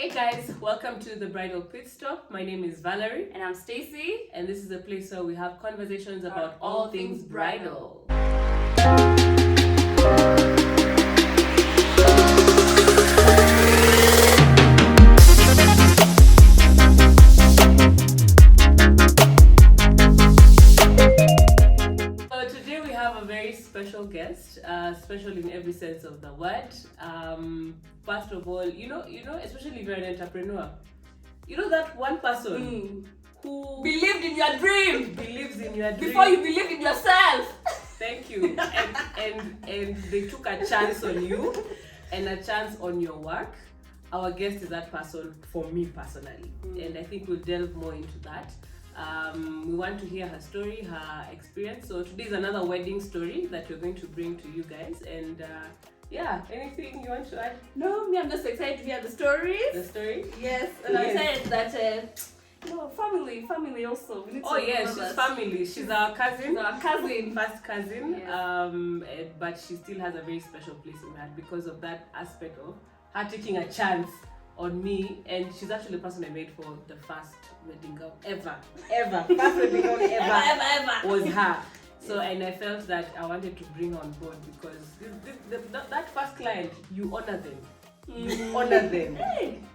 Hey guys, welcome to the Bridal Pit Stop. My name is Valerie. And I'm Stacy. And this is a place where we have conversations about all things bridal. So today we have a very special guest, special in every sense of the word. First of all, you know, especially if you're an entrepreneur, you know that one person who believed in your dream. believes in your dream before you believed in yourself. Thank you. And they took a chance on you and a chance on your work. Our guest is that person for me personally, and I think we'll delve more into that. We want to hear her story, her experience. So today is another wedding story that we're going to bring to you guys. And yeah, anything you want to add? No, me, I'm just excited to hear the stories. The story? Yes, and I'm excited that family also. We need Oh yeah, she's family. She's our cousin. She's our cousin. First cousin. Yes. But she still has a very special place in my heart because of that aspect of her taking a chance on me, and she's actually the person I made for the first wedding gown ever. First wedding gown ever was her. So, and I felt that I wanted to bring her on board because that first client, you honor them. You honor them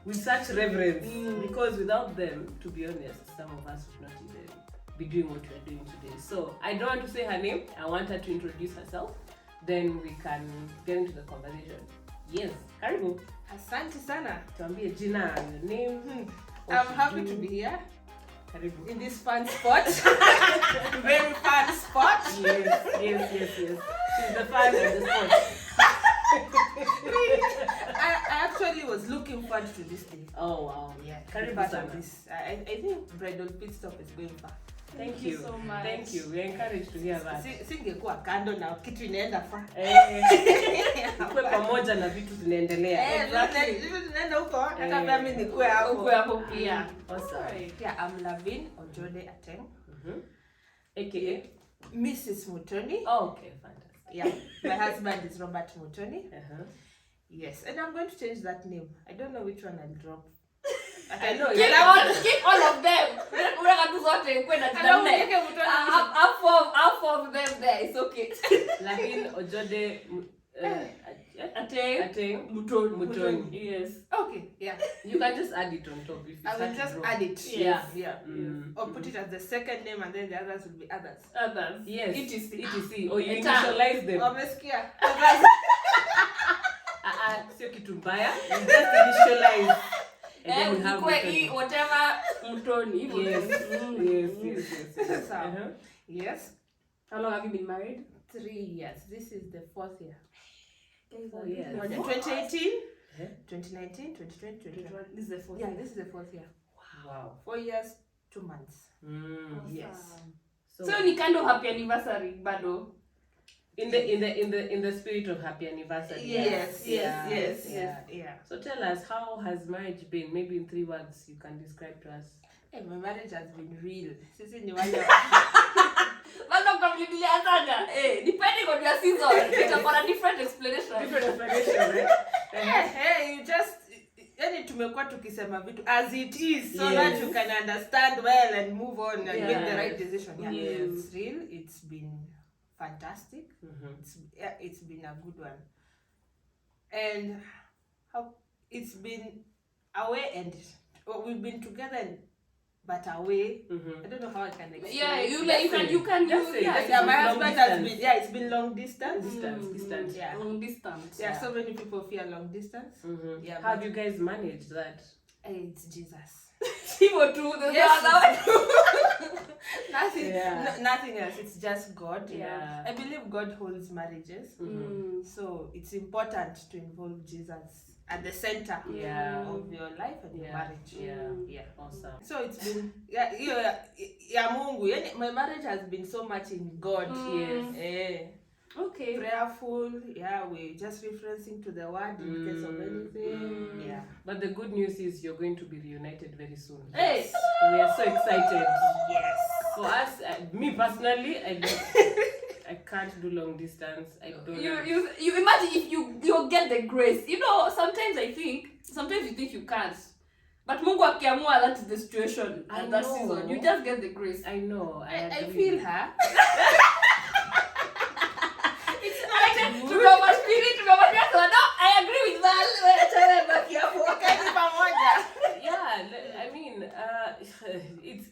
with such reverence because without them, to be honest, some of us would not even be doing what we're doing today. So I don't want to say her name. I want her to introduce herself. Then we can get into the conversation. Yes, karibu. Asante sana. Tuambie jina, your name. I'm happy to be here. Karibu. In this fun spot. Very fun spot. Yes. She's the fan of the spot. I actually was looking forward to this day. Oh wow. Yeah. Karibu sana. I think Bridal Pit Stop is going far. Thank you so much. Thank you. We're encouraged to hear that. Singekuwa kando na kitu inaenda far. Ukwe pamoja na vitu zinaendelea. Vitu zinaenda huko hata kama mimi nikuwe hapo pia. Awesome. Yeah, I'm Lavine Mutoni. AKA Mrs. Mutoni. Oh, okay, fantastic. Yeah, my husband is Robert Mutoni. Yes, and I'm going to change that name. I don't know which one I'll drop. I know. Keep all of them. Half of them there. It's okay. Lavine Ojode Ateng Mutoni. Yes. Okay. Yeah. You can just add it on top if you I will just add it. Yeah. Or put it as the second name, and then the others will be others. Yes. ETC. Or you initialize them. Umesikia? Sio kitu mbaya. You just initialize. And then we have whatever Mutoni. Yes. Yes. How long have you been married? 3 years. This is the 4th year. 4 years. 2018, 2019, 2020, 2021. This is the 4th year. Yeah, this is the 4th year. Wow. 4 years, 2 months. Awesome. Yes. So ni kind of happy anniversary, bado. In the spirit of happy anniversary. Yes. So tell us, how has marriage been? Maybe in 3 words you can describe to us. Hey, my marriage has been real. Sisi ni wale. Bado kamlilia sana. Depending on your season, it's got a different explanation. Right? Hey, you just tumekuwa tukisema vitu as it is so that you can understand well and move on and make the right decision. It's real. It's been fantastic. It's been a good one, and how it's been away, and we've been together but away. I don't know how I can explain. Yeah, you can just say. My husband has been. Yeah, it's been long distance. Distance. Yeah, long distance. Yeah, so many people fear long distance. Yeah, how do you guys manage that? It's Jesus. Nothing else. It's just God. Yeah. I believe God holds marriages. So it's important to involve Jesus at the center of your life and your marriage. Yeah. Awesome. So it's been Mungu. My marriage has been so much in God. Yes. Okay. Prayerful. Yeah, we're just referencing to the word in case of anything. Yeah. But the good news is you're going to be reunited very soon. Hey. We are so excited. Yes. For us, me personally, I can't do long distance. I don't. You imagine if you get the grace. You know, sometimes you think you can't. But Mungu akiamua, that is the situation at that know. season. You just get the grace. I know. I I agree. feel her. No, I agree with that. Yeah, I mean,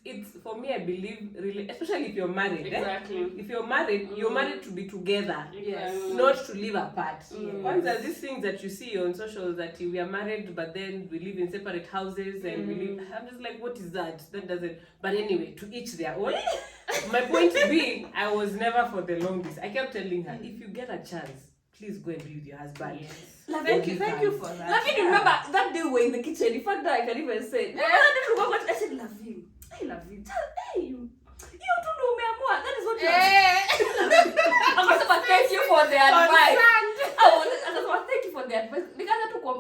it's for me. I believe really, especially if you're married. Exactly. If you're married, you're married to be together, Yes. not to live apart. Yes. Once there's these things that you see on social that we are married, but then we live in separate houses and we live. I'm just like, what is that? That doesn't. But anyway, to each their own. My point being, I was never for the long distance. I kept telling her, if you get a chance, please go and be with your husband. Yes. Thank you for that. Lavine, remember that day we were in the kitchen. In fact, I can even say, I said, Lavine, hey, Lavine, hey, you don't know me, Amua. That is what you are. I'm going to thank you for the advice. I was thank you for the advice.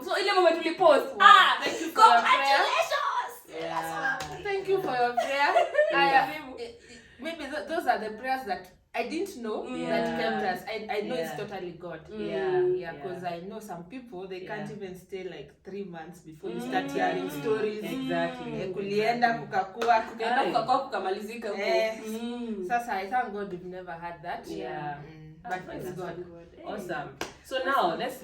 So, in the moment we post, Thank you for your prayer. congratulations. Yeah. Thank you for your prayer. Maybe those are the prayers that I didn't know that kept us. I know it's totally God. Yeah. Because I know some people, they can't even stay like 3 months before you start hearing stories. Exactly. Kulienda kukakua. Kukamalizika huko. Sasa I thank God we've never had that. Yeah. But it's God. Awesome. So now let's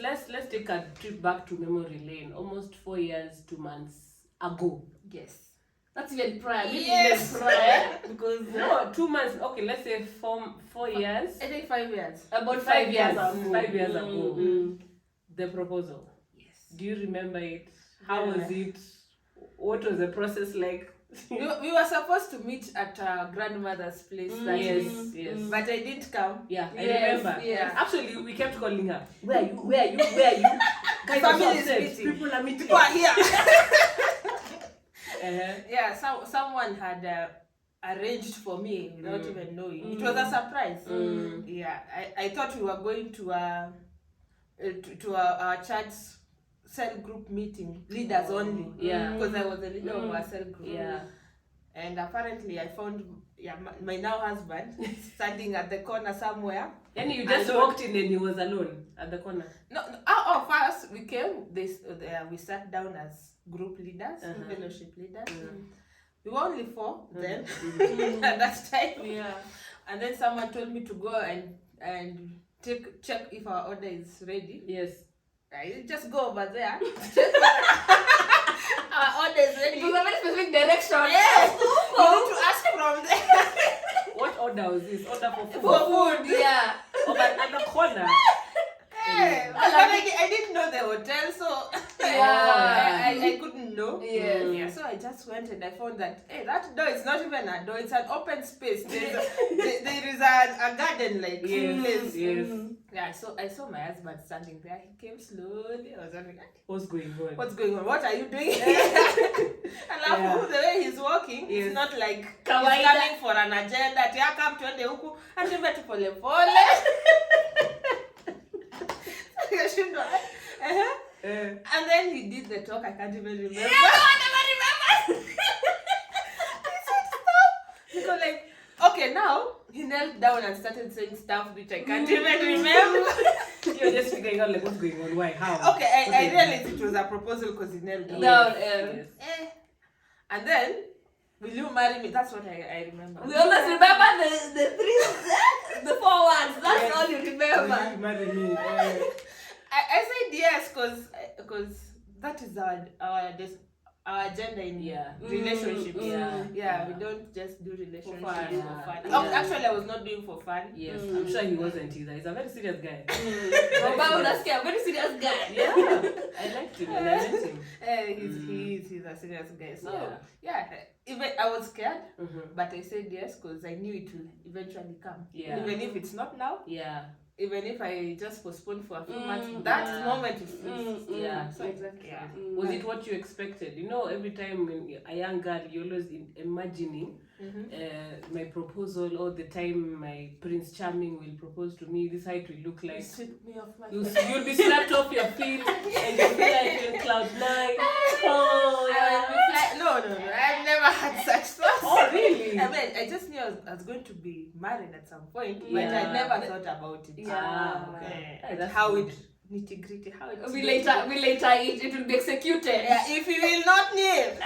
take a trip back to memory lane. Almost 4 years, 2 months ago. Yes. That's even prior. Maybe Yes. even prior. Because No, 2 months. Okay, let's say 4 years. I think 5 years. about 5 years. ago. 5 years ago. Mm. The proposal. Yes. Do you remember it? How was it? What was the process like? We were supposed to meet at our grandmother's place that Yes, day, yes. but I didn't come. Yeah, I Yes, remember. yeah. Actually, we kept calling her. Where are you? Where are you? Where are you? Guys, I'm so Family is upset. meeting. People are meeting. People are here. Uh-huh. Yeah, someone had arranged for me without even knowing. It was a surprise. Yeah, I thought we were going to our church cell group meeting, leaders only. Yeah. Because I was a leader of our cell group. Yeah. And apparently I found my now husband standing at the corner somewhere. And you just Alone. walked in and he was alone at the corner. No, first we came. We sat down as group leaders, fellowship leaders. We were only 4 then at that time. Yeah. And then someone told me to go and check if our order is ready. Yes. I just go over there. Our order is ready. It was a very specific direction. Yes. You need to ask from there. What order was this? Order for food? For food. Yeah. Oh, but at the corner. Hey, but I didn't know the hotel, so I couldn't know. Yes. Yeah, so I just went and I found that that door is not even a door; it's an open space. There is a garden like place. Yes. Yeah, so I saw my husband standing there. He came slowly. I was like, What's going on? "What's going on? What are you doing?" And the way he's walking, it's not like he's coming for an agenda. Tia come tuende huku, atembea tu pole pole. And then he did the talk. I can't even remember. Yeah, I never remember. He said stuff. Because okay, now he knelt down and started saying stuff which I can't even remember. You're just figuring out like what's going on, why, how? Okay, I realized it was a proposal because he knelt down. Yes. And then, will you marry me? That's what I remember. We always remember the 4 words. That's all you remember. Will you marry me? I said yes because that is our agenda in relationships. We don't just do relationships for fun. Yeah. Actually, I was not doing for fun. Yes, I'm sure he wasn't either. He's a very serious guy. Very serious guy. Yeah, I liked him and I met him. He's a serious guy. So even I was scared, but I said yes because I knew it will eventually come. Yeah. Even if it's not now. Yeah. Even if I just postpone for a few months, that moment is So exactly. Yeah. Was it what you expected? You know, every time when a young girl, you're always imagining my proposal, all the time my Prince Charming will propose to me. This height will look like you'll be slapped off your feet and you'll be like in cloud 9. Oh yeah. No. I've never had such thoughts. Oh really? I mean, I just knew I was going to be married at some point, but I never thought about it. Yeah. Okay. That's How good. it nitty gritty. How it. We later it will be executed. Yeah, if you will not kneel.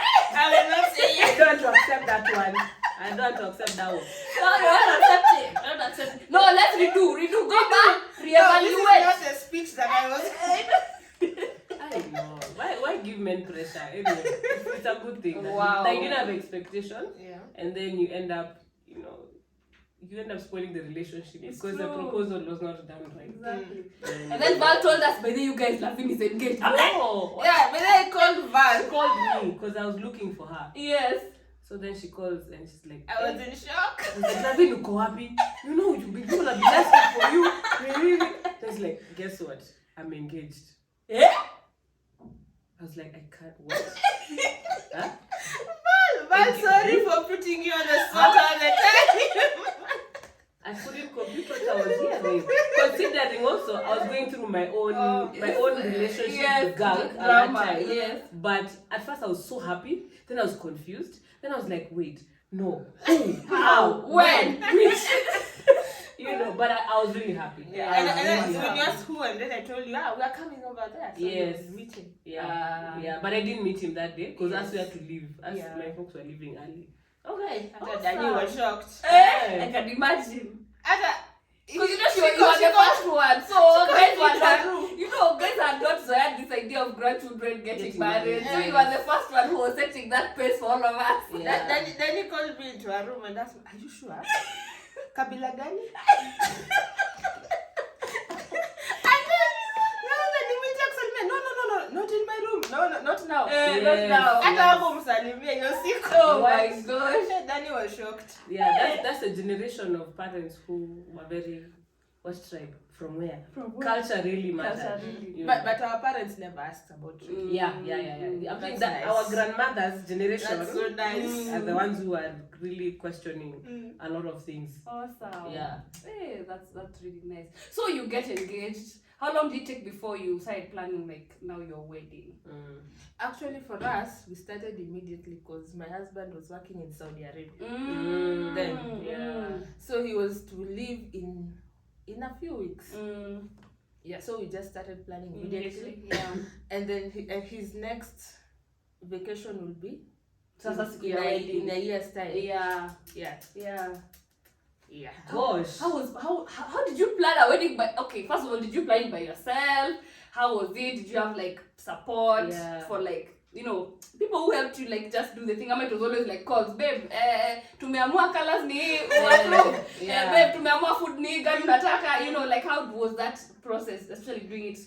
one. I don't want to accept that one. No, you're not accepting. You're not accepting. No, let's redo. Go back. No, this is Reevaluate. not a speech that I was. I know. Why give men pressure? Anyway, it's a good thing. Wow. Like, you don't have expectation, Yeah. and then you end up, spoiling the relationship It's because the true. proposal was not done right. Exactly. And And then Val told us, by the way, you guys, Lavine is engaged. I'm like, no, Yeah, but then I called she Val. called me because I was looking for her. yes. So then she calls and she's like, I was in shock. I was like, Lavine, uko wapi? People have been asking for you. Then she's like, guess what? I'm engaged. Eh? I was like, I can't. What? Huh? Val, sorry for putting you on the spot all the time. I couldn't compute what I was hearing. Considering also, I was going through my own relationship with gang at that time. Yes. But at first I was so happy. Then I was confused. Then I was like, wait, no, who, how, When? which? But I was really happy. Yeah, I and was then really when happy. you asked who, and then I told you, we are coming over there. So Yes. we meeting. Yeah, but I didn't meet him that day because Yes. as we had to leave, as Yeah. my folks were leaving early. Okay. And Awesome. then Danny was shocked. I can imagine. Because you were the first one, so guys were not, guys had not had this idea of grandchildren getting married. So you were the first one who was setting that pace for all of us. Yeah. Then he called me into a room and asked me, are you sure? Kabila gani? No, not in my room. No, not now. Not now. Hata hapo msalimia hiyo siku. Oh my gosh. Danny was shocked. Yeah, that's a generation of parents who were very, what tribe? From where? Culture really matters. Culture really. You know. But our parents never asked about it. Yeah. I think That's that nice. our grandmother's generation That's so nice. are the ones who are really questioning a lot of things. Awesome. Yeah. Hey, that's really nice. So you get engaged. How long did it take before you started planning now your wedding? Actually, for us, we started immediately because my husband was working in Saudi Arabia. Yeah. So he was to leave in a few weeks. Yeah, so we just started planning immediately. Yeah. And then his next vacation will be in a year's time. Yeah. Yeah. Gosh. How did you plan a wedding? First of all, did you plan it by yourself? How was it? Did you have support for people who helped you just do the thing? It was always calls, babe, tumeamua colors ni babe, tumeamua food ni gani unataka, how was that process, especially doing it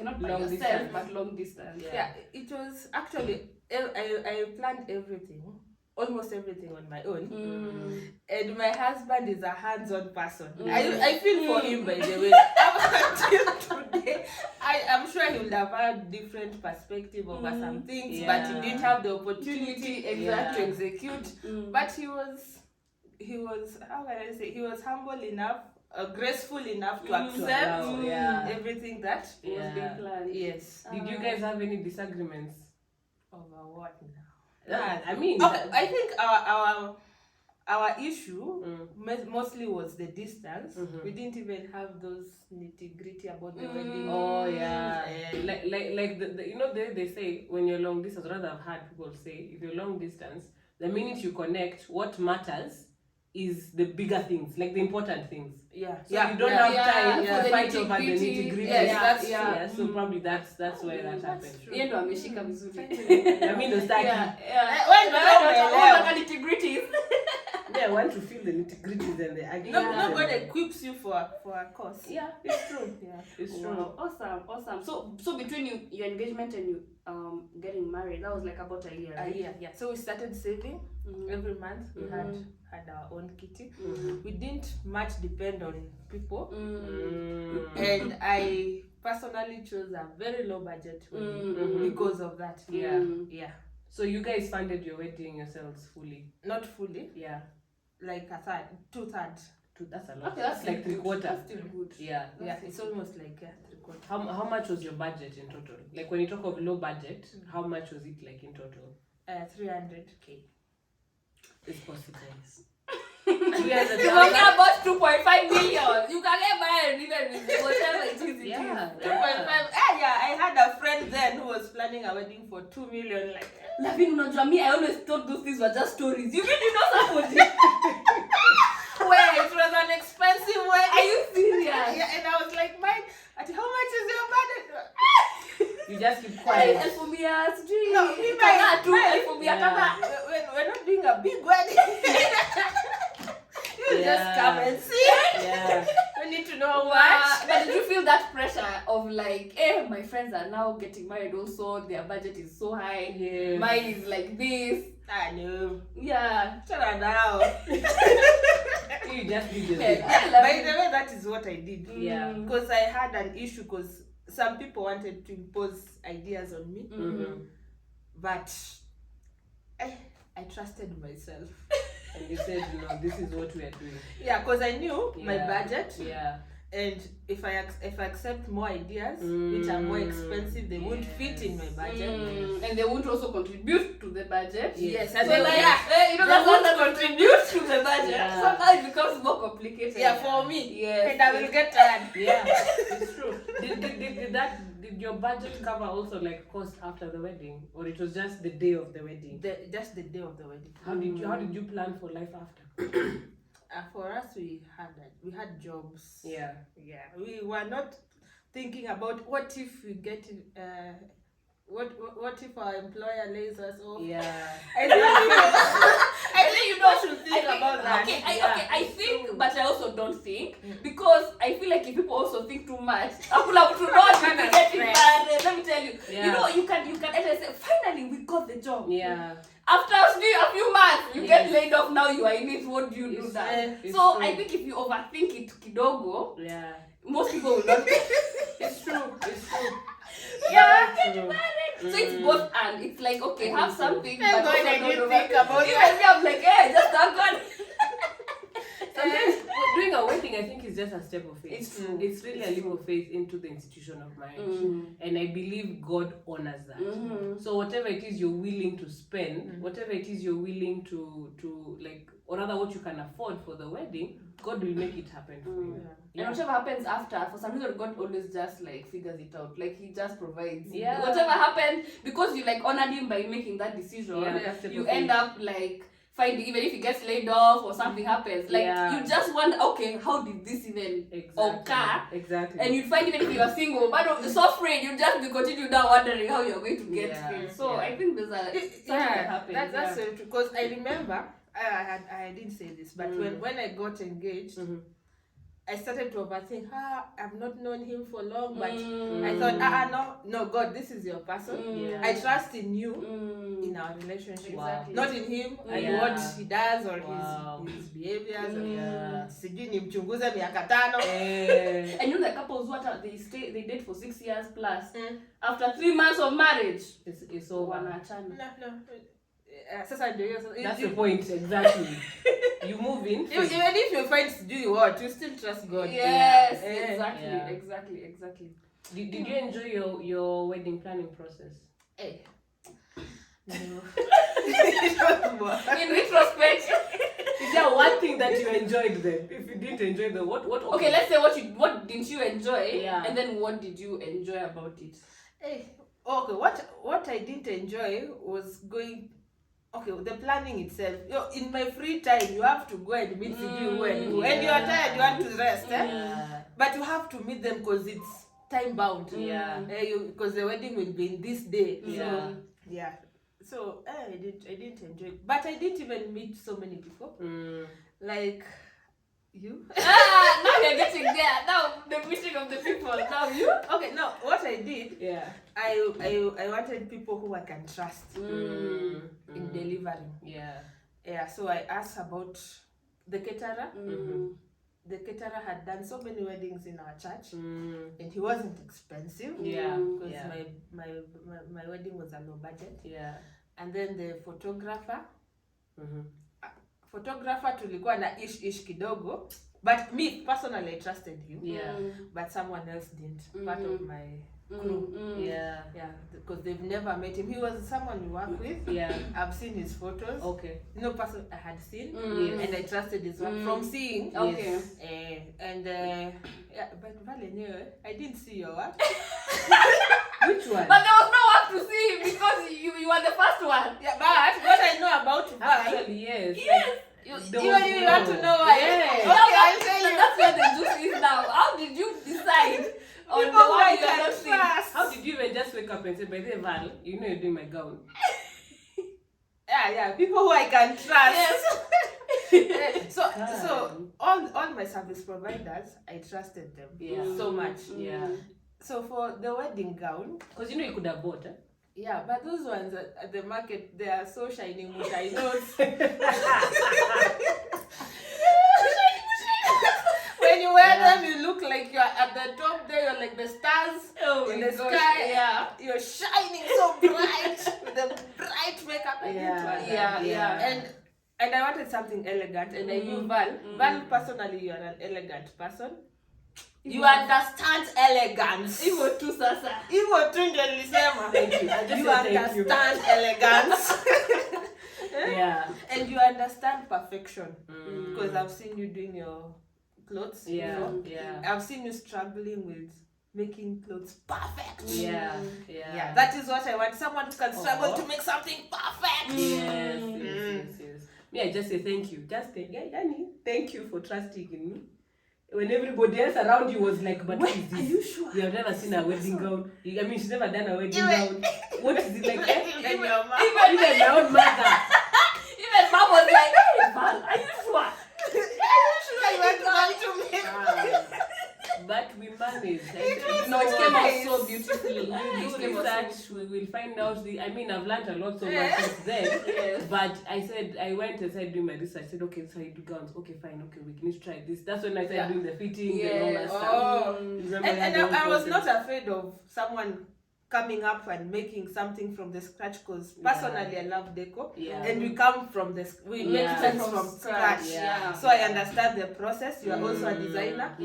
not by long yourself distance. but long distance? Yeah, it was actually I planned everything. Almost everything on my own. And my husband is a hands-on person. I feel for him, by the way. Up until today, I'm sure he would have had different perspective over some things, but he didn't have the opportunity to execute. But he was how can I say, he was humble enough, graceful enough to accept everything that was being planned. Yes. Did you guys have any disagreements? Over what now? I mean, Okay, I think our issue mostly was the distance. We didn't even have those nitty-gritty about the wedding. Oh yeah, like they say when you're long distance. Rather, I've heard people say if you're long distance, the minute you connect, what matters is the bigger things, like the important things. Yeah. So you don't have time for to the fight over the nitty-gritty. nitty-gritty. Yes, that's so probably that's where that happened. Yeye ndo ameshika vizuri. I mean, the start. Nitty-gritties. Yeah, I want to feel the nitty-gritties and the arguments. Nobody equips you for a course. Yeah, it's true. Yeah, it's true. Wow. Awesome. So between your engagement and you getting married, that was about a year, right? Yeah. So we started saving every month. We had our own kitty. We didn't much depend on people. And I personally chose a very low budget wedding because of that. Yeah. So you guys funded your wedding yourselves fully? Not fully. Yeah. Like a third, 2/3. That's a lot. Okay, that's like 3/4. That's still good. Yeah. It's almost like 3/4. How much was your budget in total? Like when you talk of low budget, how much was it in total? 300K. It's possible. Talking about 2.5 million. You can get married even with whatever it is. Yeah. 2.5. Yeah, I had a friend then who was planning a wedding for 2 million. Like, Lavine, unajua me, I always thought those things were just stories. You really know somebody? wait, it was an expensive wedding. Are you serious? Yeah, and I was like, mine. How much is your budget? You just keep quiet. And for me, as dream. No, me, for me, Yeah. We're not doing a big wedding. You just come and see. Yeah. We need to know how much. But did you feel that pressure of like, my friends are now getting married also, their budget is so high, Yeah. mine is like this. I know. Yeah. Shut up now. You just did your Yeah, thing. I love By it. the way, that is what I did. Yeah. Because I had an issue because some people wanted to impose ideas on me. Mm-hmm. But I trusted myself. And you said, no, this is what we are doing. Yeah, because I knew my Yeah. budget. Yeah. And if I accept more ideas, which are more expensive, they won't fit in my budget. And they won't also contribute to the budget. Yes, So and like, they, you know, they that's won't not contribute to the budget. Yeah. So now it becomes more complicated. yeah, for me. Yes. And I will get tired. Yeah, it's true. Did your budget cover also like cost after the wedding, or it was just the day of the wedding? Just the day of the wedding. How did you plan for life after? For us, we had jobs. Yeah. Yeah, we were not thinking about what if we get what if our employer lays us off. Yeah. I think you know should think about that. Okay, I think, but I also don't think, because I feel like if people also think too much, I will have to not be getting married. Let me tell you, you know, you can enter and say, finally we got the job. Yeah. After a few months, you get laid off. Now you are in it. What do you do that? It's So true. I think if you overthink it, kidogo, Yeah. most people will not. It's true. It's true. Yeah, It's get true. married. So it's both and. It's like, okay, have something, but Thank God also I don't didn't overthink. think about Even that. me, I'm like, hey, just thank God. Sometimes doing a wedding, I think, is just a step of faith. It's true. It's really a leap of faith into the institution of marriage, and I believe God honors that. So whatever it is you're willing to spend, whatever it is you're willing to like, or rather what you can afford for the wedding, God will make it happen for you. And whatever happens after, for some reason, God always just like figures it out. Like He just provides. Yeah. Whatever happens, because you like honored Him by making that decision, you end up like finding, even if He gets laid off or something happens, like you just wonder, okay, how did this even occur? Exactly. And you find even if you are single, but so afraid, you just be continue now wondering how you're going to get things. So I think there's a something that happens. That's so true. Because I remember I didn't say this, but when I got engaged, I started to overthink. I've not known him for long, but I thought, no, God, this is your person. I trust in you, in our relationship, not in him and what he does or his behaviors. Sijui nimchunguze miaka 5. And you know the couples they date for 6 years plus. After 3 months of marriage, it's over. Wanachana. No. Sasa ndio hiyo. That's the point, exactly. You move in. Even if you find sijui what, you still trust God. Yes, Yeah. exactly. Did you enjoy your wedding planning process? No. In retrospect, Is there one thing that you enjoyed then? If you didn't enjoy the what? okay, let's say what didn't you enjoy, Yeah. and then what did you enjoy about it? Okay, what I didn't enjoy was going. Okay, the planning itself. In my free time, you have to go and meet you when you are tired, you want to rest. But you have to meet them because it's time bound. Because the wedding will be in this day. So I didn't enjoy it. But I didn't even meet so many people. Like you. Now we're getting there. Now the meeting of the people. Now you. Okay, no, what I did, Yeah. I wanted people who I can trust in delivering. Yeah, so I asked about the caterer. The caterer had done so many weddings in our church, and he wasn't expensive. Because my wedding was a low budget. And then the photographer. Photographer tulikuwa na ish kidogo, but me personally I trusted him. But someone else didn't. Part of crew. Yeah. Yeah, because they've never met him. He was someone we work with. Yeah. I've seen his photos. Okay. No person I had seen, Yes. and I trusted his work from seeing. Okay. But Valen, I didn't see your work. Which one? But there was no work to see because you were the first one. Yeah, but what I know about Val, Actually, yes. Yes. even if you want to know why. Yes. Okay, I'll tell you. That's where the juice is now. How did you decide on People the who one I you are can not seeing? trust. How did you even just wake up and say, by the way, Val, you know you're doing my gown? Yeah, people who I can trust. Yes. So all my service providers, I trusted them so much. Yeah. So for the wedding gown, Because you know you could have bought, yeah, but those ones at the market, they are so shining, I know. When you wear them, you look like you're at the top there, you're like the stars in the sky. Yeah. You're shining so bright with the bright makeup. I did want that. Yeah. And I wanted something elegant, and I knew Val. Val, personally, you're an elegant person. You understand elegance. Hivyo tu sasa. Hivyo tu ndio nilisema. Thank you. I just You said thank you. understand elegance. Yeah. And you understand perfection. Because I've seen you doing your clothes before. Yeah. I've seen you struggling with making clothes perfect. Yeah. That is what I want. Someone who can struggle to make something perfect. Yes. Me, I just say thank you. Thank you for trusting in me. When everybody else around you was like, but what is this? Are you sure? You have never seen a wedding gown. I mean, she's never done a wedding gown. What is it like? Even your mom. Even my own mother. Even mom was like, hey, Val, are you sure? I want to make But we managed. No, it came out so beautifully. We do research, we will find out I've learned a lot so much since then. Yes. But I went and started doing my research. I said, okay, so I do gowns. Okay, fine, okay, we need to try this. That's when I started doing the fittings and all that stuff. Remember And I was not afraid of someone coming up and making something from the scratch, because personally I love deco, and we come from we make things from scratch. So I understand the process. You are also a designer.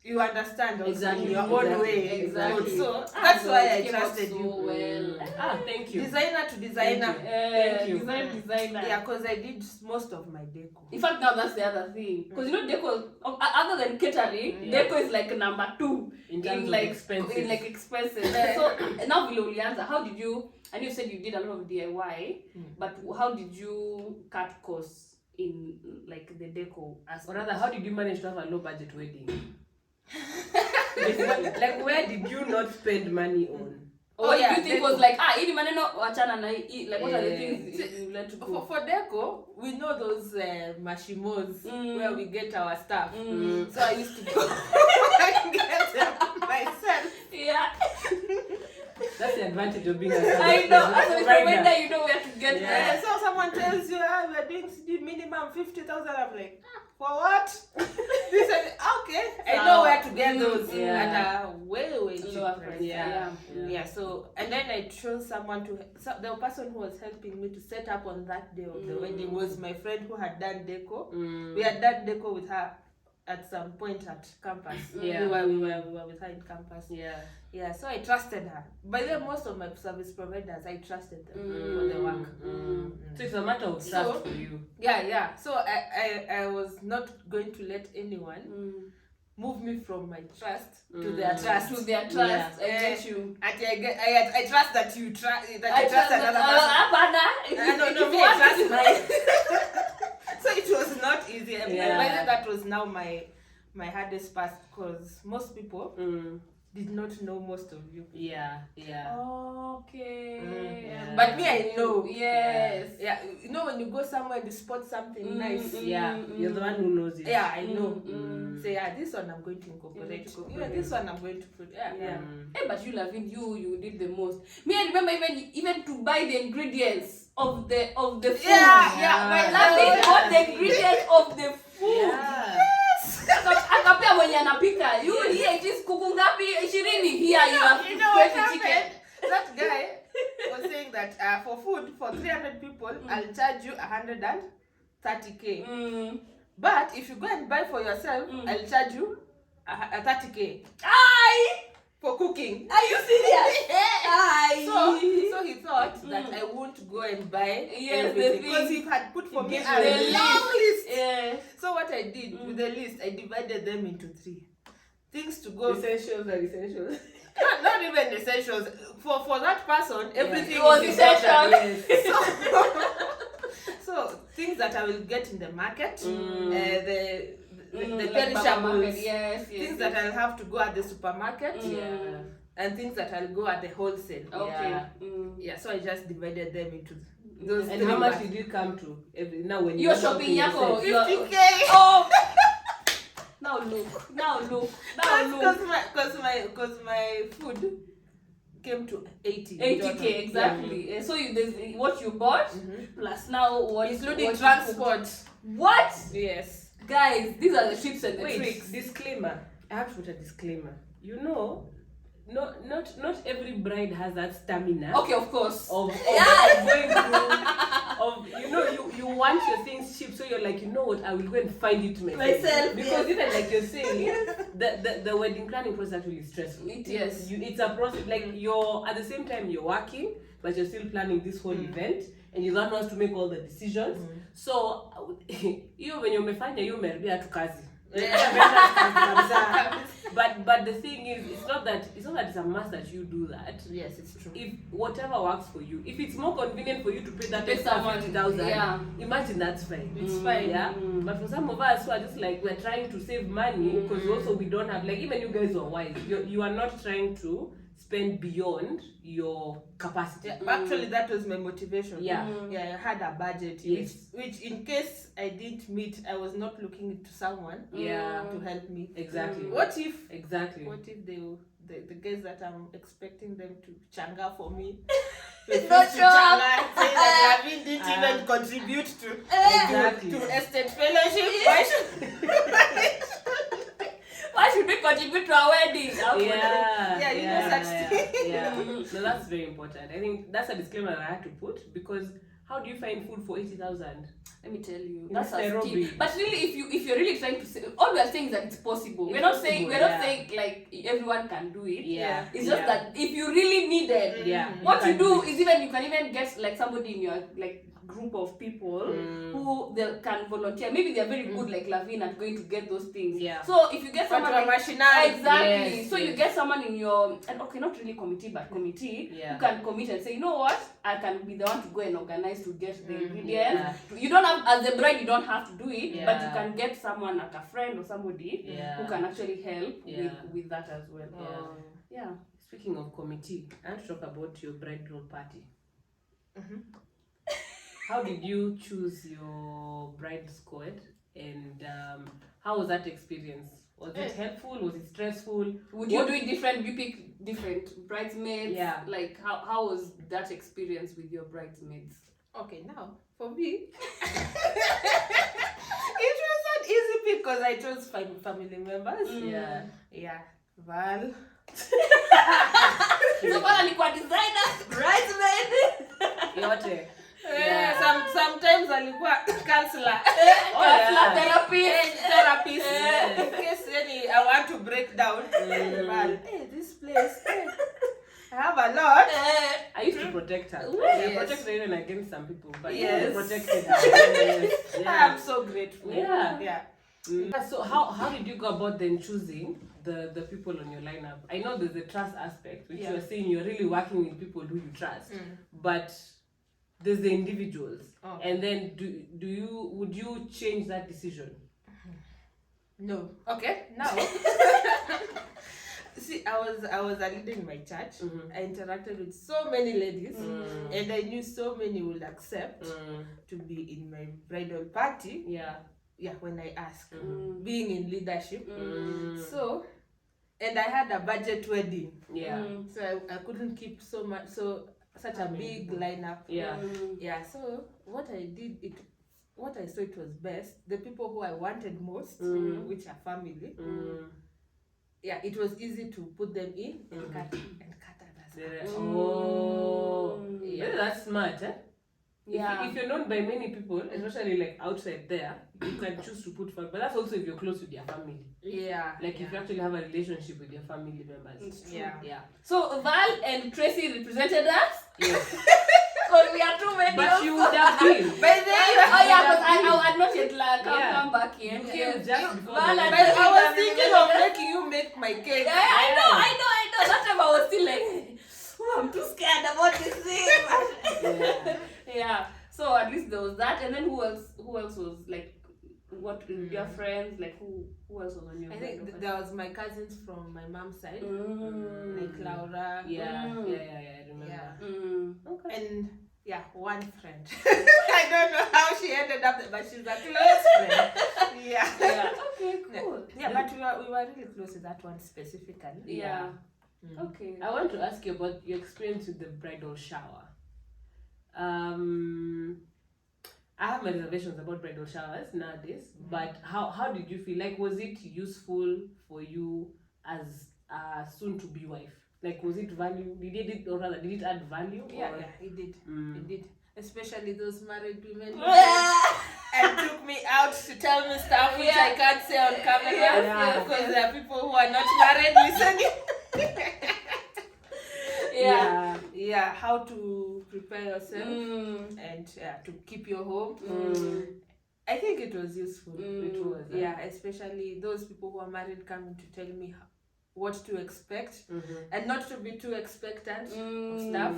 You understand also in your own way. Exactly. So that's why I trusted so you. Well. Thank you. Designer to designer. Thank you. Designer. Yeah, because I did most of my deco. In fact, now that's the other thing. Because you know, deco, other than catering, deco is like number 2 in terms of like expenses. In like expenses. So now below Lianza, how did you? And you said you did a lot of DIY, but how did you cut costs in like the deco aspect? Or rather, how did you manage to have a low budget wedding? Like, where did you not spend money on? Or do you think it was like, ili maneno wachana na like what are the things you learned to do? For deco, we know those mashimos where we get our stuff. So I used to go and get them myself. Yeah. That's the advantage of being a I know. As a provider, you know where to get them. So someone tells you, we're doing minimum 50,000. I'm like, for what? This is okay. I know where to get those at a way cheaper price. Yeah. So and then I chose someone the person who was helping me to set up on that day of the wedding was my friend who had done deco. We had done deco with her at some point at campus. We were with her in campus. Yeah, so I trusted her. By the way, most of my service providers, I trusted them for the work. So it's a matter of trust for you. Yeah. So I was not going to let anyone move me from my trust to their trust. To their trust. I get you. I trust that you trust another person. No, me, I trust mine. So it was not easy. By the way, that was now my hardest part, because most people did not know most of you. Okay. But me, I know. Yes. Yeah. You know, when you go somewhere and you spot something nice. You're the one who knows it. Yeah, I know. Say, this one I'm going to incorporate. This one I'm going to put. Hey, but you, Lavine, you did the most. Me, I remember even to buy the ingredients of the food. Lavine bought the ingredients of the food. Akapea mwenye anapika. You here it is kuku ngapi 20 here you have chicken. That guy was saying that for food for 300 people I'll charge you 130k. But if you go and buy for yourself I'll charge you 30k. for cooking. Are you serious? Aye. So he thought that I won't go and buy Yes, everything the because thing. he had put for me gives a you a long list. Yeah. So what I did with the list, I divided them into 3 things to go. Essentials and essentials. Not even essentials. For that person, everything It was is essential. important. Yes. So things that I will get in the market, the Like perishables, supermarket, yes, things that I'll have to go at the supermarket, Yeah. and things that I'll go at the wholesale. Okay. Yeah. Yeah, so I just divided them into those. And 3 how much baskets. did you come to every now when You're you're shopping yako. yourself? 50K. Oh. Now look. Because my food came to 80. 80K exactly. So there's what you bought plus now what Including what you transport. cooked. What? Yes. Guys, these are the tips and the Wait, tricks. disclaimer. I have to put a disclaimer. You know, not every bride has that stamina. Okay, of course. Of going through, you want your things cheap, so you're like, you know what, I will go and find it myself. Because even like you're saying, the wedding planning process is actually stressful. Yes. It's a process, like you're at the same time you're working, but you're still planning this whole event, and you're the one to make all the decisions. So hiyo venye umefanya hiyo umeharibia tu kazi. But the thing is, it's not that it's a must that you do that. Yes, it's true. If whatever works for you, if it's more convenient for you to pay that Pay extra someone, 50,000, yeah. imagine that's fine. It's fine. Yeah. But for some of us who are just like we're trying to save money because also we don't have, like, even you guys who are wise, you are not trying to spend beyond your capacity. Yeah, actually, that was my motivation. Yeah. Yeah, I had a budget, Yes. which in case I didn't meet, I was not looking to someone Yeah. to help me. Exactly. What if the guys that I'm expecting them to changa for me refuse Not to show up. changa, say that Lavine didn't even contribute to Exactly. estate fellowship? Why should Why should we contribute to our wedding? Yeah, you know, such things. Yeah. So that's very important. I think that's a disclaimer that I had to put, because how do you find food for 80,000? Let me tell you, In that's a Nairobi. skill. But really, if you're really trying to say, all we are saying is that it's possible. It's we're not possible, saying yeah. like everyone can do it. Yeah. It's just that if you really need it, Yeah. what you can do it. is you can even get like somebody in your like group of people who they can volunteer. Maybe they're very good like Lavine at going to get those things. Yeah. So if you get someone like, machinery. exactly. Yes, So you yes. get someone in your, and okay, not really committee, but committee Yeah. who can commit and say, you know what, I can be the one to go and organize to get the ingredients. Yeah. You don't have, as a bride, you don't have to do it, but you Yeah. can get someone like a friend or somebody Yeah. who can actually help Yeah. with that as well. Yeah. Yeah. Speaking of committee, I want to talk about your bridal party. How did you choose your bride's code, and how was that experience? Was it helpful? Was it stressful? Would you do it different? You pick different bridesmaids? Yeah. Like how was that experience with your bridesmaids? Okay, now for me, it was an easy pick because I chose family members. Yeah. Yeah, Val. So far alikuwa designer, bridesmaid. Yote. Sometimes alikuwa counselor. Counselor, Therapist. In case I want to break down. Val, hey, this place. Hey, I have a lot. I used to protect her. Yes. I protected her even against some people, but Yes. I protected her. Yes. Yeah. I'm so grateful. Yeah. So how did you go about then choosing the people on your lineup? I know there's the trust aspect, which you're saying you're really working with people who you trust, but there's the individuals. And then would you change that decision? No. Okay. Now. See, I was a leader in my church. I interacted with so many ladies, and I knew so many would accept to be in my bridal party. Yeah, when I asked, being in leadership. So, and I had a budget wedding. Yeah. So I couldn't keep such a big lineup. Yeah. So what I did, what I saw it was best. The people who I wanted most, which are family. Yeah, it was easy to put them in and cut others. Oh, yeah, that's smart, eh? If you're known by many people, especially like outside there, you can choose to put fun. But that's also if you're close with your family. Yeah. Like if you actually have a relationship with your family members. Yeah. So Val and Tracy represented us. Yes. Because we are too many. But you would have been. But then, because I had not yet like come back here. You came just before Val the and but Tracy I was were thinking of making you make my cake. Yeah, I know. That time I was still like, oh, I'm too scared about this thing. Yeah. So at least there was that, and then who else was like, what your friends, like who else was on your? I think there was my cousins from my mom's side, like Laura. Yeah, I remember. Yeah. Okay. And one friend. I don't know how she ended up there, but she's a close friend. Yeah. Okay, cool. Yeah, but we were really close to that one specifically. Yeah. Okay. I want to ask you about your experience with the bridal shower. I have my reservations about bridal showers nowadays, but how did you feel? Like, was it useful for you as a soon-to-be wife? Like, was it value? Did it add value? Yeah, it did. It did. Especially those married women who and took me out to tell me stuff which I can't say on camera because there are people who are not married listening. Yeah, how to prepare yourself and to keep your home. I think it was useful. It was. Yeah, especially those people who are married coming to tell me what to expect and not to be too expectant of stuff.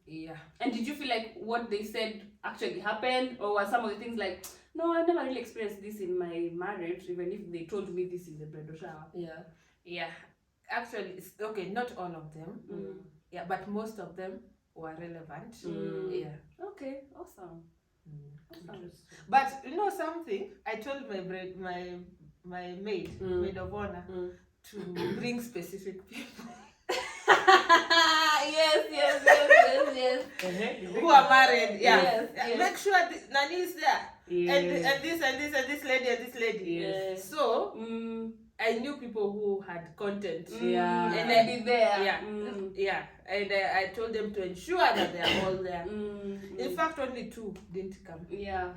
Yeah. And did you feel like what they said actually happened, or were some of the things like, no, I never really experienced this in my marriage, even if they told me this in the bridal shower? Yeah. Actually, it's okay, not all of them. Yeah, but most of them were relevant. Yeah. Okay, awesome. But you know something? I told my maid of honor, to bring specific people. Yes. Who are married? Yes. Make sure Nani is there. Yes. And this lady and this lady. Yes. So I knew people who had content. And I did there. Yeah. And I told them to ensure that they are all there. In fact, only 2 didn't come. Yeah.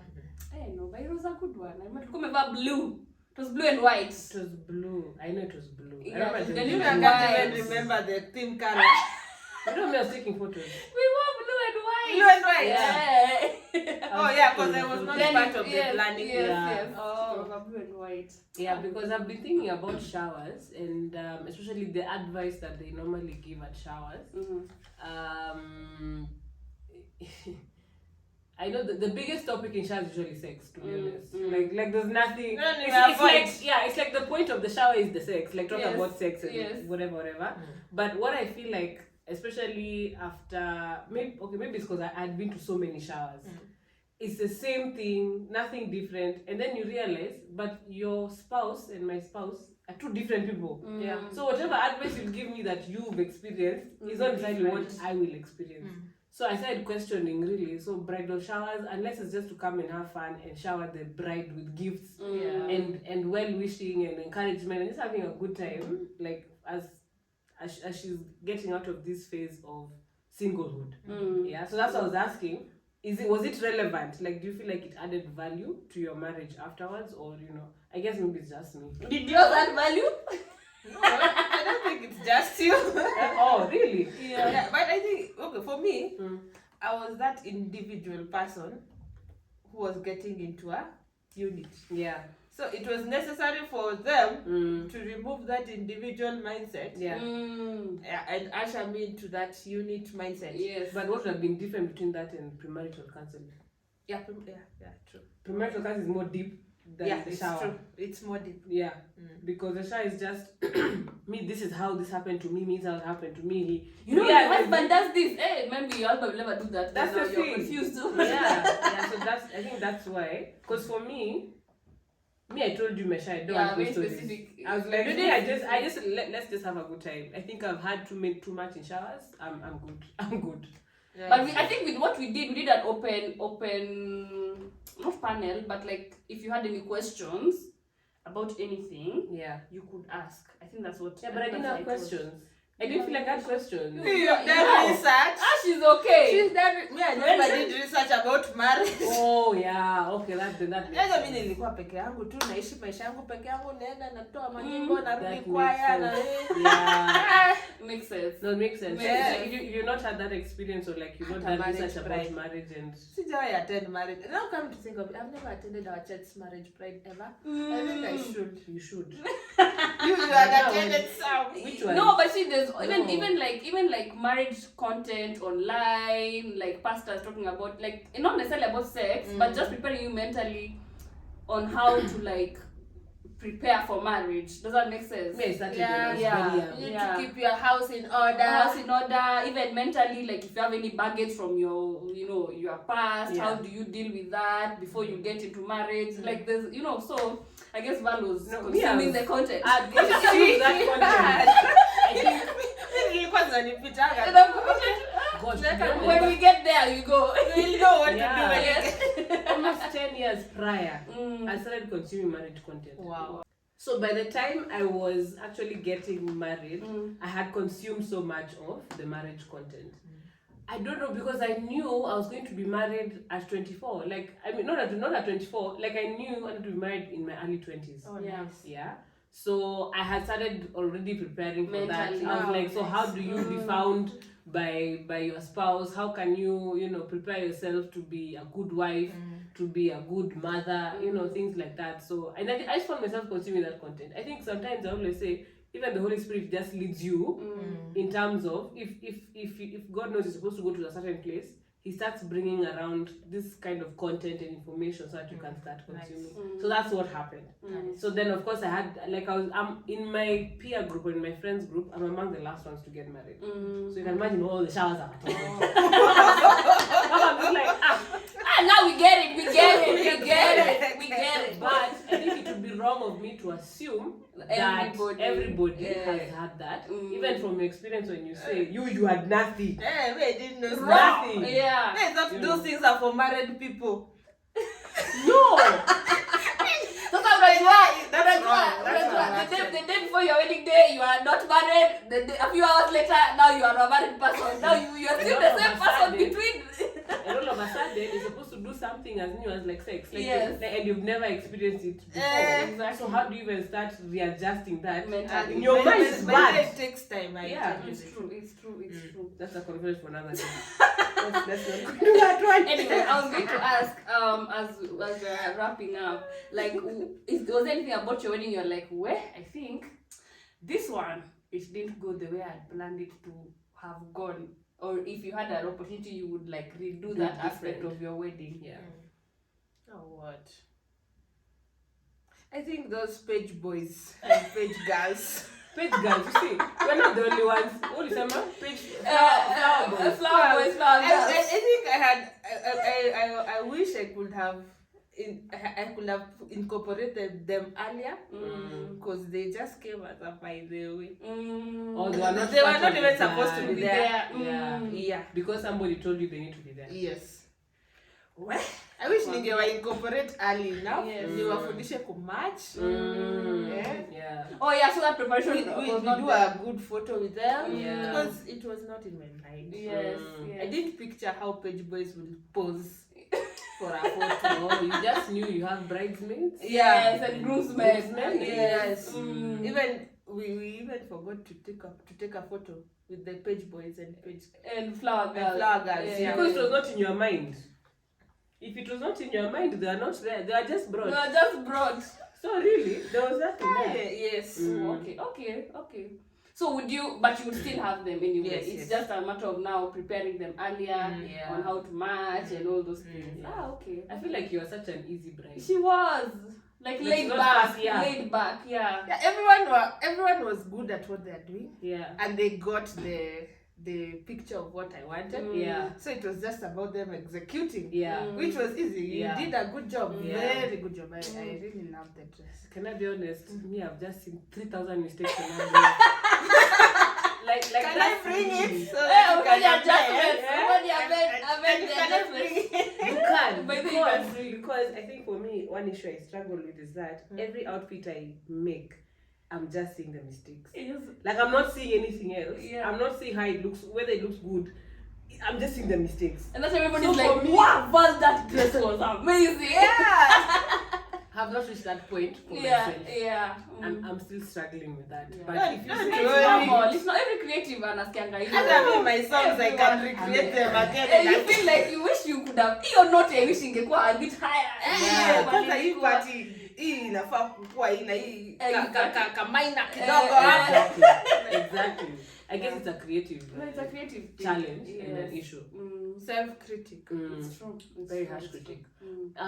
I know, but it was a good one. I might come about blue. It was blue and white. It was blue. I know it was blue. Yeah, I Then remember you can't even remember the theme color. You know me, I was taking photos. We were blue and white. Blue and white. Yeah. Oh yeah, because I was not part of the planning. Yes. Oh. So blue and white. Yeah, because I've been thinking about showers and especially the advice that they normally give at showers. I know the biggest topic in showers is usually sex, to be honest. Like there's nothing. It's like the point of the shower is the sex. Like talk about sex and whatever. But what I feel like, especially after maybe it's because I'd been to so many showers. It's the same thing, nothing different, and then you realize, but your spouse and my spouse are 2 different people. Yeah. So whatever advice you give me that you've experienced is not exactly what I will experience. So I started questioning really. So bridal showers, unless it's just to come and have fun and shower the bride with gifts and well wishing and encouragement and just having a good time, like as she's getting out of this phase of singlehood. Yeah. So that's what I was asking. Was it relevant? Like, do you feel like it added value to your marriage afterwards, or I guess maybe it's just me. Did yours add value? No, I don't think it's just you. Oh, really? Yeah. But I think for me, I was that individual person who was getting into a unit. Yeah. So it was necessary for them to remove that individual mindset. Yeah. And usher me into that unit mindset. Yes. But what would have been different between that and premarital counseling? Yeah, true. Premarital counseling is more deep than the shower. True. It's more deep. Yeah. Because the shower is just this is how this happened to me, this is how it happened to me. Your husband does this. Hey, maybe your husband will never do that. That's the you're thing. confused too. Yeah. So I think that's why. Because for me, I told you, Mesha, I don't want to specific. I was like, let's just have a good time. I think I've had to make too much in showers. I'm good. Yeah. But I think with what we did an open, not panel, but like if you had any questions about anything, you could ask. I think that's what. Yeah, but I didn't have questions. I didn't feel like I had questions. You've done research. She's okay. She's done. I never did research married. Oh yeah, okay, that makes Yaani mimi sense. nilikuwa peke yangu tu, naishi maisha yangu peke yangu, naenda natoa manyimbo, That narudi makes kwaya na sense. Yeah. Makes sense. No, it makes sense. Yeah. So you've not had that experience, or like you've not Hata done research marriage about pride. marriage and Sijawahi attend marriage. Now come to think of it, I've never attended our church's marriage pride ever. I think I should. you should. You had attended some. Which one? No, but see, there's No. even like marriage content online, like pastors talking about like not necessarily about sex, but just preparing you mentally on how to like prepare for marriage. Does that make sense? Yeah, exactly. Yeah, Very You need Yeah. to keep your house in order. House in order, even mentally, like if you have any baggage from your, your past, Yeah. how do you deal with that before you get into marriage? Like there's, so I guess Val was No, consuming yeah. the content. I'd get to see that content. I think, Nilikuwa zinanipitaga. God, to be When When honest, we get there, you go. We'll know what Yeah. to do when you get. almost 10 years prior, I started consuming marriage content. Wow. So by the time I was actually getting married, I had consumed so much of the marriage content. I don't know, because I knew I was going to be married at 24. Like, I mean, not at 24. Like, I knew I wanted to be married in my early 20s. Oh, Yeah. nice. Yeah. So I had started already preparing for Mentally. that. I was Wow, like, so nice. how do you be found by your spouse? How can you prepare yourself to be a good wife, to be a good mother, things like that. So, and I just found myself consuming that content. I think sometimes I always say, even the Holy Spirit just leads you in terms of if God knows you're supposed to go to a certain place, He starts bringing around this kind of content and information so that you can start consuming. So that's what happened. So then, of course, I'm in my peer group or in my friends group, I'm among the last ones to get married. So you can imagine all the showers I've attended. I'm just like, Now we get it, we get it. but I think it would be wrong of me to assume that everybody has had that. Even from your experience, when you say you had nothing. Hey, I didn't know Nothing. Yeah. Hey, those things are for married people. No. That's wrong. The day before your wedding day, you are not married. A few hours later, now you are a married person. Now you are still the same person between. And all of a sudden, you're supposed to do something as new as like sex. Like Yes. and you've never experienced it before. Exactly. So how do you even start readjusting that? Mentally. In your mind is bad. It takes time. Yeah. It's true. That's a conversation for another day. Let's not do that one. Anyway, I was going to ask, as we're wrapping up, like, if there was anything about your wedding, you're like, well, I think this one, it didn't go the way I planned it to have gone. Or if you had an opportunity, you would like redo that aspect of your wedding. Yeah. Oh, what? I think those page boys and page girls. Page girls, you see, we're not the only ones. What is that, man? Page Flower boys. I think I wish I could have incorporated them earlier because they just came as a by the way. Oh, they were not even supposed to be there. Yeah. Because somebody told you they need to be there. Yes. Well, I wish ningewa incorporate early enough. Yes. Niwafundishe kumatch. Yeah. Oh yeah, so that preparation We was not do there. a good photo with them Yeah. because it was not in my mind. Yes, I yes. didn't picture how page boys will pose for a photo. Oh, you just knew you have bridesmaids? Yes, and groomsmen. Groomsmen, Yes. Even we even forgot to take a photo with the page boys and page And flower girls. flower girls, yeah. Because it was not in your mind. If it was not in your mind, they are not there. They are just brought. We were just brought. So really, there was nothing there. Yes. Okay. So would you, but you would still have them anyway. Yes, It's yes. just a matter of now preparing them earlier Yeah. on how to match and all those things. Yeah. Okay. I feel like you are such an easy bride. She was like But laid not back, fast, yeah. laid back, yeah. Yeah, everyone was good at what they're doing, Yeah. and they got the picture of what I wanted. Yeah. So it was just about them executing. Yeah. Which was easy. Yeah. You did a good job. Yeah. Very good job. I really loved the dress. Can I be honest? Me, I've just seen 3,000 mistakes in my life. like Can I that's bring easy. it? So Hey, that you already can adjustments. compare? Already And amend you the cannot adjustments. bring it. You can. But because I think for me, one issue I struggle with is that every outfit I make, I'm just seeing the mistakes. Yes. Like I'm not seeing anything else. Yeah. I'm not seeing how it looks, whether it looks good. I'm just seeing the mistakes. And that's why everybody's So for like, me- wow, Val, that dress was amazing. I've not reached that point for Yeah, myself. yeah. I'm still struggling with that. Yeah. But Yeah, if you yeah, say yeah. It's normal. It's not every creative anasikianga hivyo. Hata me my songs I can recreate them again. And you feel like you wish you could have. Hiyo note I wish ingekuwa a bit higher. Kwanza hii party hii inafaa kukua ina hii ka minor kidogo exactly. Exactly. I guess it's a creative, It's a creative challenge and an issue. self critic. It's true. It's Very true, harsh it's true. critic.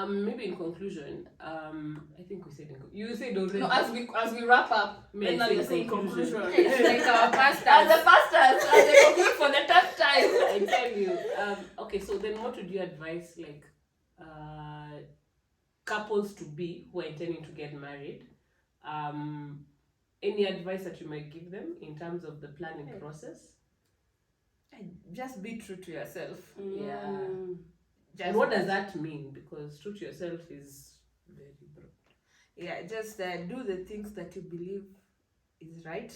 Maybe in conclusion, I think we said you said already. No, as we wrap up, May I now say you're saying conclusion? conclusion. It's like our pastors. As the pastors, as they conclude for the third time. I tell you. Okay, so then what would you advise like couples to be who are intending to get married? Any advice that you might give them in terms of the planning process? Just be true to yourself. Yeah. Just And what does that mean? Because true to yourself is very broad. Yeah, just do the things that you believe is right,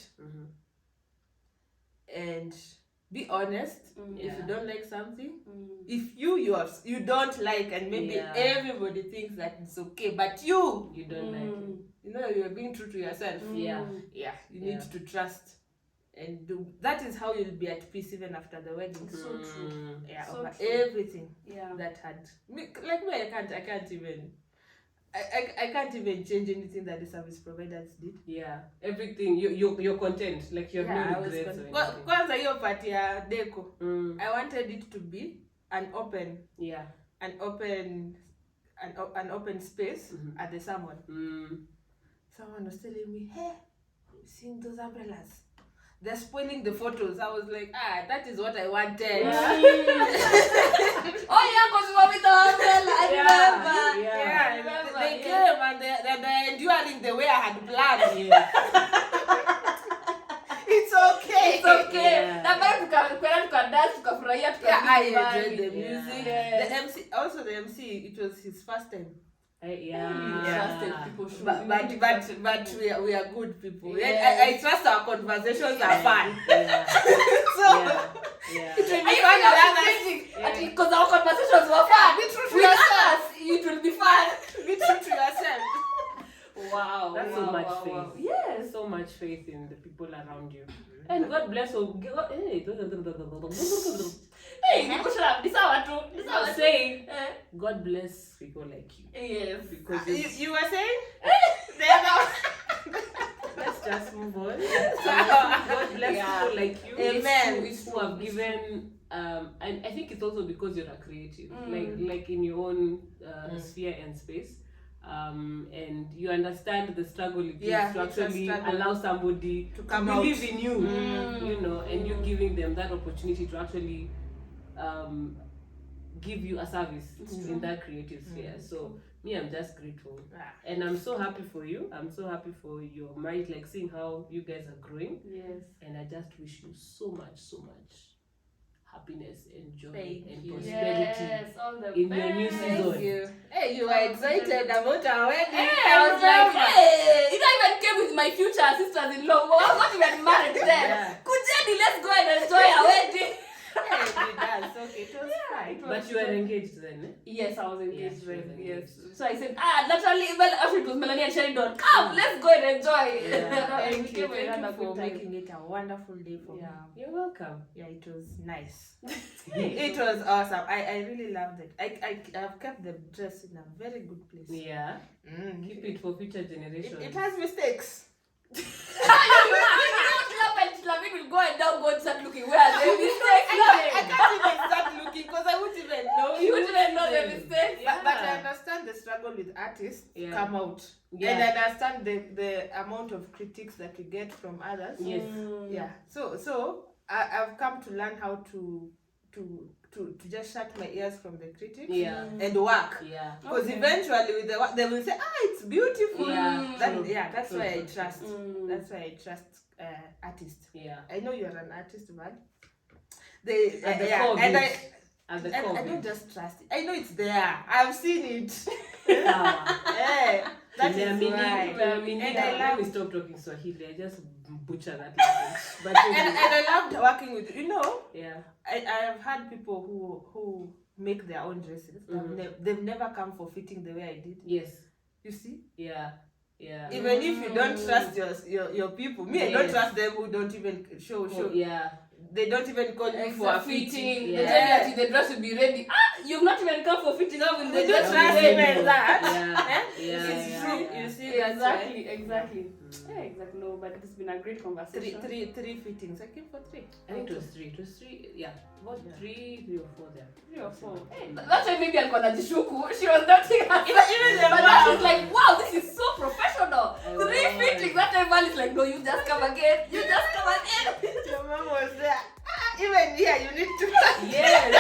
and be honest. If you don't like something, if you don't like, and maybe everybody thinks that it's okay, but you don't like it. you know you're being true to yourself. Yeah. You need to trust and do. That is how you'll be at peace even after the wedding. So true. Yeah, So over true. everything Yeah. that had like me. I can't even change anything that the service providers did. Yeah, everything you're content, like you have no regrets or anything. Kwanza hiyo part ya deco, I wanted it to be an open space at the salon. Someone was telling me, hey, seeing those umbrellas, they're spoiling the photos. I was like, that is what I wanted. Oh yeah, because we were with the umbrella. I remember. They came and they're enduring the way I had planned. It's okay. It's okay. Yeah. Na bado tukadance, tukafurahia, I enjoyed the Yeah. music. Yes. The MC, also the MC, it was his first time. Trusted people should But we are good people. Yes. I trust our conversations are fun. Yeah. So it will be fun with others. Because our conversations were fun. Be true to With yourself. others, it will be fun. Be true to yourself. Wow, that's so much faith. Wow. Yes. So much faith in the people around you. And God bless you. Hey, people should have this hour too. This hour I'm saying, Eh. God bless people like you. Yes. Because You were saying? let's just move on. God bless people like you. Amen. Who have given and I think it's also because you're a creative, like in your own sphere and space. And you understand the struggle it is to actually allow somebody to come believe out in you, you know, and you giving them that opportunity to actually give you a service in that creative sphere. So me, I'm just grateful, and I'm so happy for you. I'm so happy for your marriage, like seeing how you guys are growing. Yes. And I just wish you so much happiness and joy and you. prosperity Yes, all the in your new best. season. Hey, you are excited about our wedding. Hey, I was like, hey, it even came with my future sisters-in-law. I was not even married then. Yeah. Kujeni, let's go and enjoy our wedding. Hey, we danced. Okay, it was fine. But you were engaged then, eh? Yes, I was engaged Yes, then. she was Yes. So I said, naturally, well, after it was Melanie and Sheridan, come, let's go and enjoy. Yeah. And we Thank you came and had a for good time. making it a wonderful day for me. Yeah. You're welcome. Yeah, it was nice. It was awesome. I really loved it. I've kept the dress in a very good place. Yeah. Keep it for future generations. It has mistakes. Lavine will go and now go and start looking where are the mistakes. I can't even start looking because I wouldn't even know. You wouldn't even know the mistakes. But I understand the struggle with artists come out. Yeah. And I understand the amount of critiques that we get from others. Yes. Yeah. So I've come to learn how to just shut my ears from the critics and work. Yeah. Because eventually with the work they will say, it's beautiful. Yeah. That's True. why I trust. That's why I trust artists. Yeah. I know you're an artist, man. At the core of and it. At the core I of don't it. just trust it. I know it's there. I've seen it. Ah. Yeah, that is And right. And I let me love stop talking Swahili. I just butcher that language. But and I loved working with, yeah. I have had people who make their own dresses. They've never come for fitting the way I did. Yes. You see? Yeah. Even if you don't trust your people, I don't trust them who don't even show. Yeah. They don't even call you for a fitting. They tell you that the dress will be ready. You've not even come for fitting. How will the dress be trust ready? even that? It's true. You see? Yeah, That's exactly. Yeah, exactly. No, but it's been a great conversation. Three fittings. I came for 3. I think it was 3. It was 3. Yeah. About 3 or 4 there. 3 or 4. Hey, that's why maybe alikuwa najishuku. She was doubting herself. Even the But now she's like, wow, this is so professional. 3 fittings. That time Val is like, no, you just come again. You just come again. Your mom was there. Even here, you need to. Yes.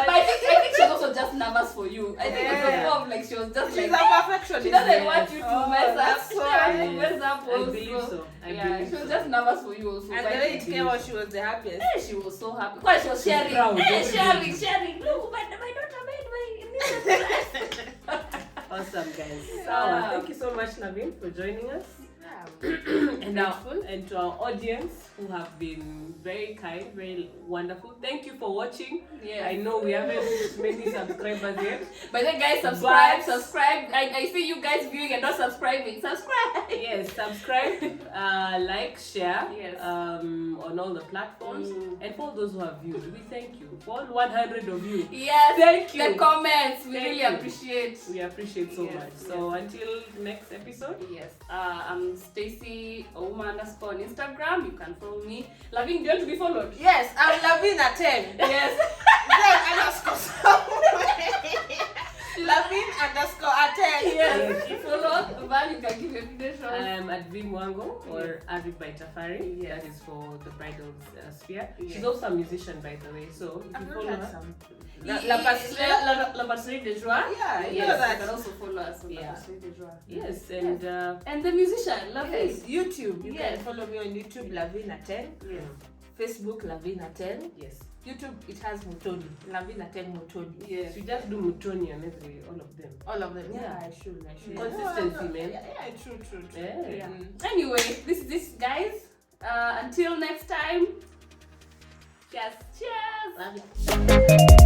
But I think she was also just nervous for you. I think it was more of like she was just She's like, a perfectionist. she doesn't want you to mess up. that's She doesn't want you to why. mess up I also. believe so. I Yeah, believe she was so. just nervous for you also. And But the I way it think- came out, she was the happiest. Hey, she was so happy. Because she was sharing. proud, Hey, very sharing. Look, my daughter made my Awesome, guys. Yeah. Thank you so much, Lavine, for joining us. Grateful. And to our audience who have been very kind, very wonderful. Thank you for watching. Yeah. I know we haven't many subscribers yet. But then guys, subscribe. But- I see you guys viewing and not subscribing. Subscribe. Yes, subscribe, like, share Yes. on all the platforms. Mm. And for those who have viewed, we thank you. For all 100 of you, Yes. Thank you. The comments. We Thank really you. appreciate. we appreciate so Yes, much. So until next episode, Yes. I'm Stacy Ouma _ on Instagram. You can follow me. Lavine, do you want to be followed? Yes, I'm Lavine at 10. Yes. Then underscore somewhere. Lavine underscore at 10. Yes. You follow. Val, you can give your information. I'm at Vin Wango or Avid by Tafari. Yes. That is for the bridal sphere. Yes. She's also a musician, by the way. So if you follow her, La Passerie de Joie. Yeah, I know Yes, that. you can also follow us on La Yeah. Passerie de Joie. yes, and And the musician, Lavine. Yes, YouTube. You Yes. can follow me on YouTube, Lavine at 10. Yes. Facebook, Lavine at 10. yes, YouTube, it has Mutoni. Lavine at 10 Mutoni. Yes. you just do Mutoni and all of them. All of them. Yeah. I should. Yeah. Consistency, man. Yeah, true. Yeah. Yeah. Anyway, this is this, guys. Until next time. Cheers. Love ya.